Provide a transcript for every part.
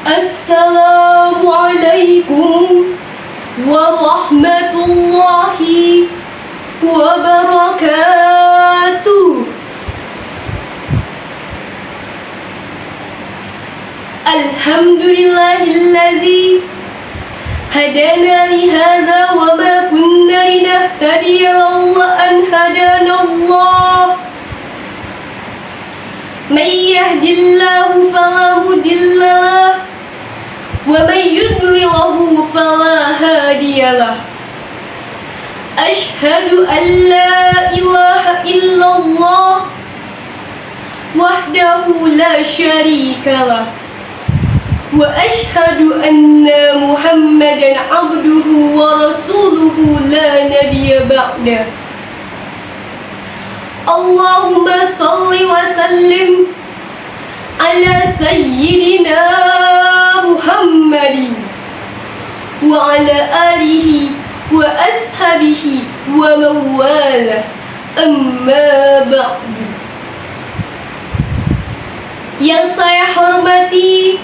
Assalamualaikum warahmatullahi wabarakatuh. Alhamdulillahilladzi hadana lihadza wa ma kunna linahtadiya laula an hadanallah. May yahdihillahu fala mudilla lahu wa may yudlilhu fala hadiya lahu. Ashhadu an la ilaha illallah wahdahu la syarika lahu wa ashhadu anna Muhammadan abduhu wa rasuluhu la nabiyya ba'dah. Allahumma salli wa sallim ala sayyidina Muhammadin wa ala alihi wa ashabihi wa mawala, amma ba'du. Yang saya hormati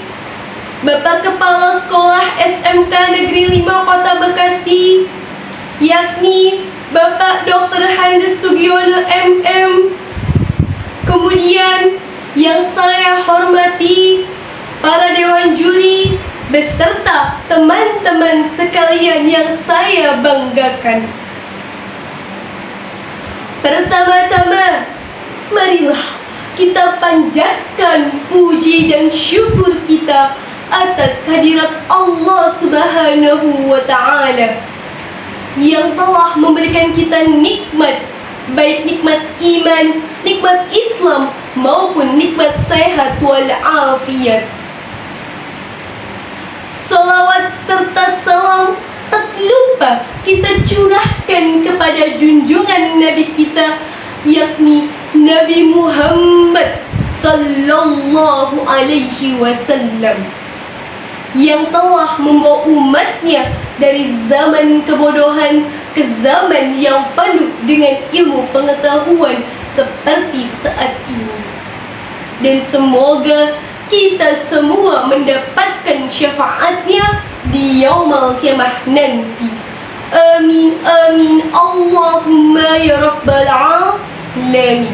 Bapak Kepala Sekolah SMK Negeri 5 Kota Bekasi, yakni Bapak Dr. Handes Sugiono MM. Kemudian yang saya hormati para dewan juri beserta teman-teman sekalian yang saya banggakan. Pertama-tama, marilah kita panjatkan puji dan syukur kita atas kehadirat Allah Subhanahu wa Ta'ala yang telah memberikan kita nikmat, baik nikmat iman, nikmat Islam maupun nikmat sehat wal afiat. Salawat serta salam tak lupa kita curahkan kepada junjungan Nabi kita, yakni Nabi Muhammad sallallahu alaihi wasallam, yang telah membawa umatnya dari zaman kebodohan ke zaman yang penuh dengan ilmu pengetahuan seperti saat ini. Dan semoga kita semua mendapatkan syafaatnya di yaumul qiyamah nanti. Amin amin Allahumma ya rabbal alamin.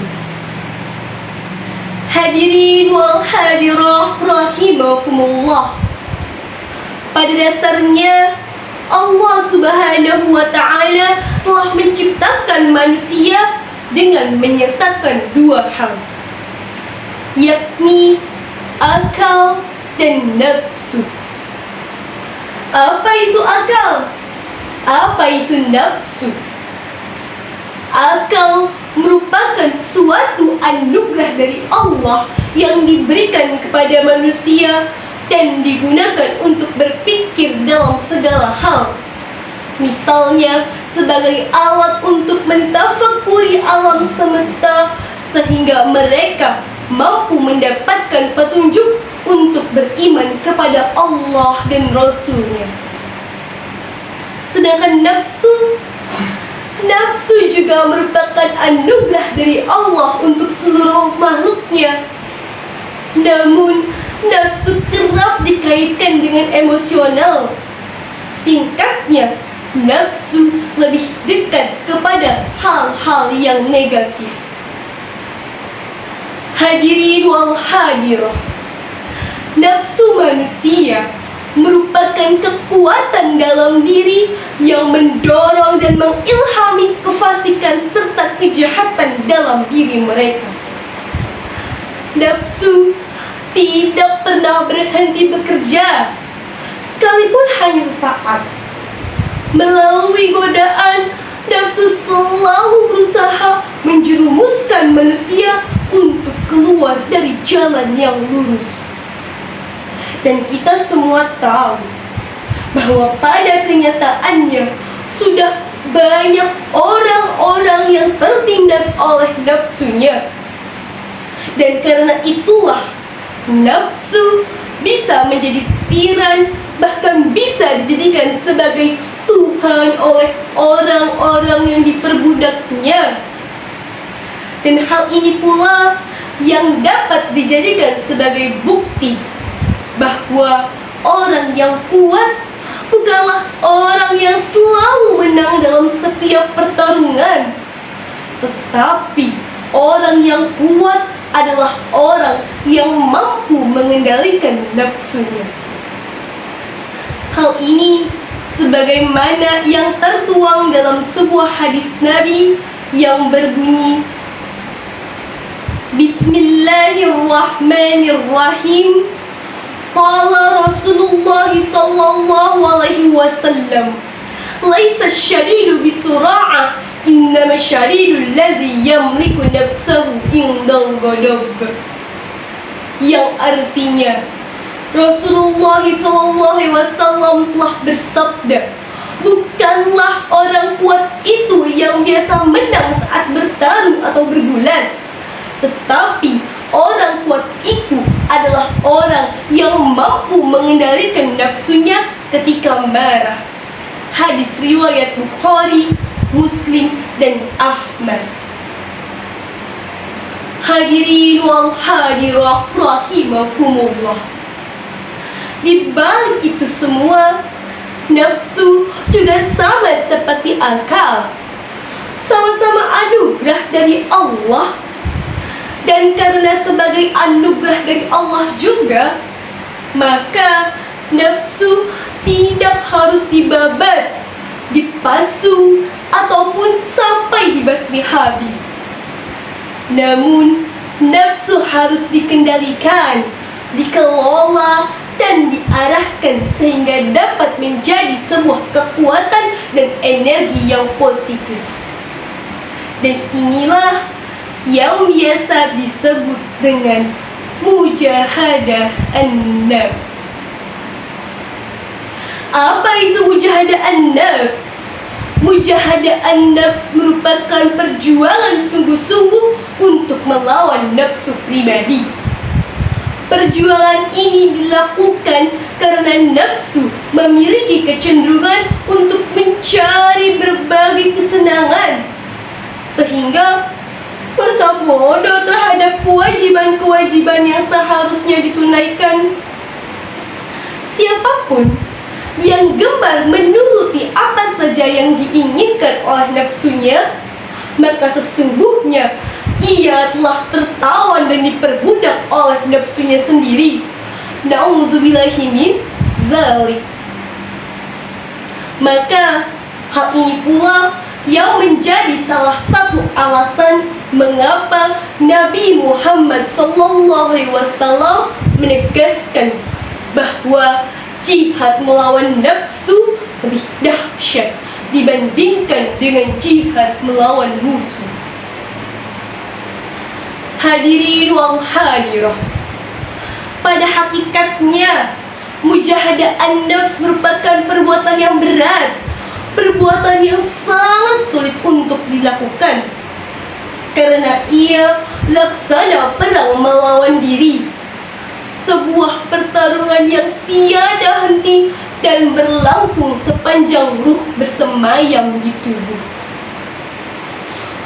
Hadirin wal hadirah rahimakumullah. Pada dasarnya Allah Subhanahu wa Ta'ala telah menciptakan manusia dengan menyertakan dua hal, yakni akal dan nafsu. Apa itu akal? Apa itu nafsu? Akal merupakan suatu anugerah dari Allah yang diberikan kepada manusia dan digunakan untuk berpikir dalam segala hal. Misalnya sebagai alat untuk mentafakuri alam semesta sehingga mereka mampu mendapatkan petunjuk untuk beriman kepada Allah dan Rasul-Nya. Sedangkan nafsu juga merupakan anugerah dari Allah untuk seluruh makhluknya. Namun nafsu kerap dikaitkan dengan emosional. Singkatnya, nafsu lebih dekat kepada hal-hal yang negatif. Hadirin wal hadirah, nafsu manusia merupakan kekuatan dalam diri yang mendorong dan mengilhami kefasikan serta kejahatan dalam diri mereka. Nafsu tidak pernah berhenti bekerja, sekalipun hanya sesaat. Melalui godaan, nafsu selalu berusaha menjerumuskan manusia untuk keluar dari jalan yang lurus. Dan kita semua tahu bahwa pada kenyataannya sudah banyak orang-orang yang tertindas oleh nafsunya. Dan karena itulah nafsu bisa menjadi tiran, bahkan bisa dijadikan sebagai Tuhan oleh orang-orang yang diperbudaknya. Dan hal ini pula yang dapat dijadikan sebagai bukti bahwa orang yang kuat bukanlah orang yang selalu menang dalam setiap pertarungan, tetapi orang yang kuat adalah orang yang mampu mengendalikan nafsunya. Hal ini sebagaimana yang tertuang dalam sebuah hadis Nabi yang berbunyi, Bismillahirrahmanirrahim. Qala Rasulullah sallallahu alaihi wasallam, Laisa syadidu bisura'ah, innama syadidu alladhi yamliku nafsahu indal ghadab. Yang artinya, Rasulullah sallallahu alaihi wasallam telah bersabda, bukanlah orang kuat itu yang biasa menang saat bertarung atau bergulat, tetapi orang kuat itu adalah orang yang mampu mengendalikan nafsunya ketika marah. Hadis riwayat Bukhari, Muslim, dan Ahmad. Hadirin wal hadirah rahimakumullah. Di balik itu semua, nafsu juga sama seperti akal, sama-sama anugerah dari Allah. Dan karena sebagai anugerah dari Allah juga, maka nafsu tidak harus dibabat, dipasung, ataupun sampai dibasmi habis. Namun, nafsu harus dikendalikan, dikelola, dan diarahkan sehingga dapat menjadi sebuah kekuatan dan energi yang positif. Dan inilah yang biasa disebut dengan mujahadah an-nafs. Apa itu mujahadah an-nafs? Mujahadah an-nafs merupakan perjuangan sungguh-sungguh untuk melawan nafsu pribadi. Perjuangan ini dilakukan karena nafsu memiliki kecenderungan untuk mencari berbagai kesenangan, sehingga merasa bodoh terhadap kewajiban-kewajiban yang seharusnya ditunaikan. Siapapun yang gemar menuruti apa saja yang diinginkan oleh nafsunya, maka sesungguhnya ia telah tertawan dan diperbudak oleh nafsunya sendiri. Na'udzubillahi min dzalik. Maka hal ini pula yang menjadi salah satu alasan mengapa Nabi Muhammad SAW menegaskan bahwa jihad melawan nafsu lebih dahsyat dibandingkan dengan jihad melawan musuh. Hadirin wal hadirah, pada hakikatnya mujahadah an-nafs merupakan perbuatan yang berat, perbuatan yang sangat sulit untuk dilakukan, karena ia laksana perang melawan diri, sebuah pertarungan yang tiada henti dan berlangsung sepanjang ruh bersemayam di tubuh.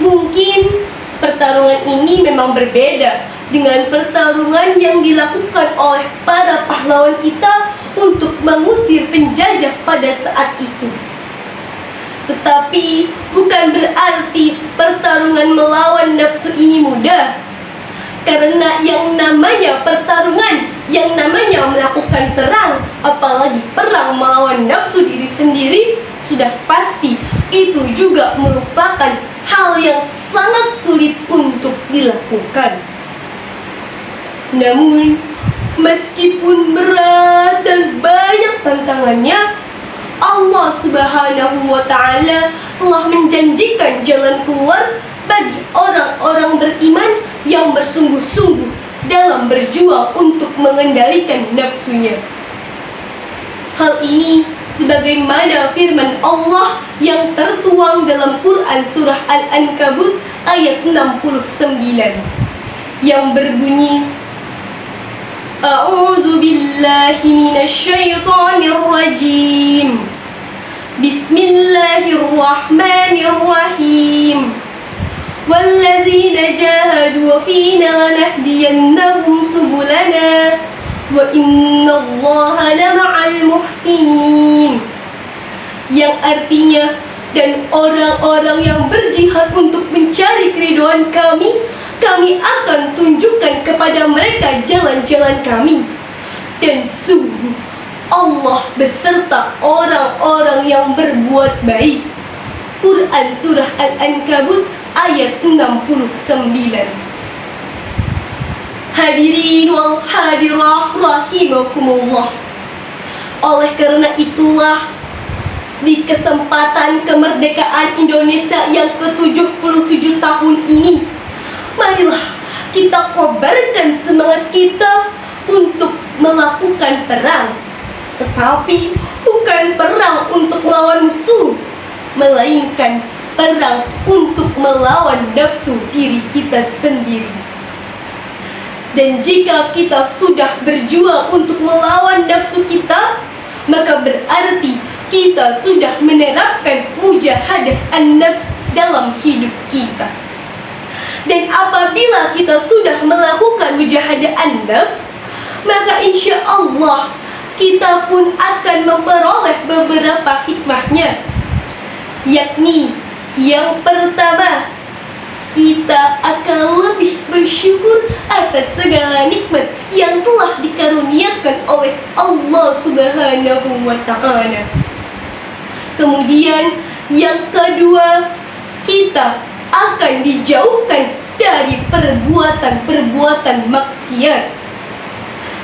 Mungkin pertarungan ini memang berbeda dengan pertarungan yang dilakukan oleh para pahlawan kita untuk mengusir penjajah pada saat itu. Tetapi bukan berarti pertarungan melawan nafsu ini mudah, karena yang namanya pertarungan, yang namanya melakukan perang, apalagi perang melawan nafsu diri sendiri, sudah pasti itu juga merupakan hal yang sangat sulit untuk dilakukan. Namun, meskipun berat dan banyak tantangannya, Allah Subhanahu wa Ta'ala telah menjanjikan jalan keluar bagi orang-orang beriman yang bersungguh-sungguh dalam berjuang untuk mengendalikan nafsunya. Hal ini sebagaimana firman Allah yang tertuang dalam Quran surah Al-Ankabut ayat 69 yang berbunyi, A'udzu billahi minasyaitonir rajim. Bismillahirrahmanirrahim. Walladzina jahadu fina lanahdiyannahum subulana wa innallaha lama'al muhsinin, yang artinya dan orang-orang yang berjihad untuk mencari keridhaan kami, kami akan tunjukkan kepada mereka jalan-jalan kami. Dan sungguh Allah beserta orang-orang yang berbuat baik. Quran Surah Al-Ankabut ayat 69. Hadirin wal hadirah rahimakumullah. Oleh karena itulah, di kesempatan kemerdekaan Indonesia yang ke-77 tahun ini, marilah kita kobarkan semangat kita untuk melakukan perang. Tetapi bukan perang untuk melawan musuh, melainkan perang untuk melawan nafsu diri kita sendiri. Dan jika kita sudah berjuang untuk melawan nafsu kita, maka berarti kita sudah menerapkan mujahadah an-nafs dalam hidup kita. Dan apabila kita sudah melakukan mujahadah an-nafs, maka insya Allah kita pun akan memperoleh beberapa hikmahnya. Yakni yang pertama, kita akan lebih bersyukur atas segala nikmat yang telah dikaruniakan oleh Allah Subhanahu wa Ta'ala. Kemudian yang kedua, kita akan dijauhkan dari perbuatan-perbuatan maksiat.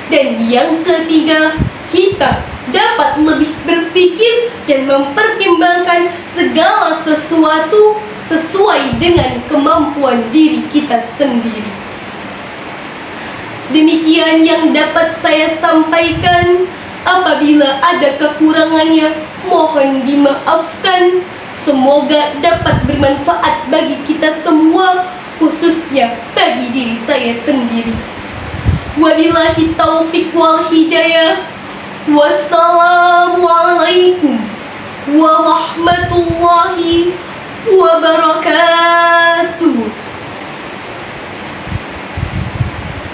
Dan yang ketiga, kita dapat lebih berpikir dan mempertimbangkan segala sesuatu sesuai dengan kemampuan diri kita sendiri. Demikian yang dapat saya sampaikan. Apabila ada kekurangannya, mohon dimaafkan. Semoga dapat bermanfaat bagi kita semua, khususnya bagi diri saya sendiri. Wabillahi taufiq wal hidayah. Wassalamualaikum warahmatullahi wabarakatuh.